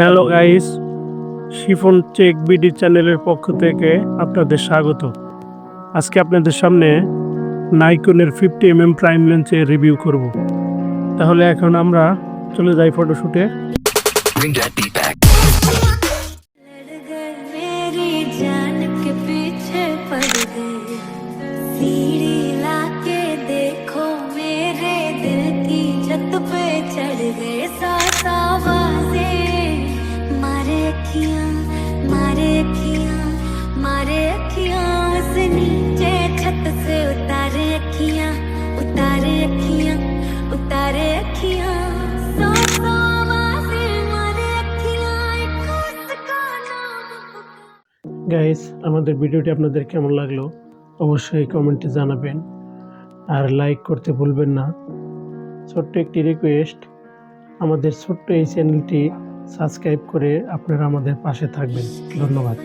Hello guys, chiffon check BD চ্যানেলের পক্ষ থেকে আপনাদের স্বাগত। আজকে আপনাদের সামনে নাইকনের 50mm প্রাইম লেন্সের রিভিউ করব। তাহলে এখন আমরা চলে যাই ফটোশুটে। Bring that beat back. लड़ गए मेरी जान के पीछे पड़ गए सीढ़ी लाके देखो मेरे दिल की छत पे चढ़ गए सात आवाजें मारे अखियां मारे अखियां मारे अखियां से नीचे छत से उतारे अखियां उतारे अखियां उतारे अखियां सात आवाजें मारे अखियां एक उसका नाम গাইস, আমাদের ভিডিওটি আপনাদের কেমন লাগলো অবশ্যই কমেন্টে জানাবেন, আর লাইক করতে ভুলবেন না। ছোট্ট একটি রিকোয়েস্ট, আমাদের ছোট্ট এই চ্যানেলটি সাবস্ক্রাইব করে আপনারা আমাদের পাশে থাকবেন। ধন্যবাদ।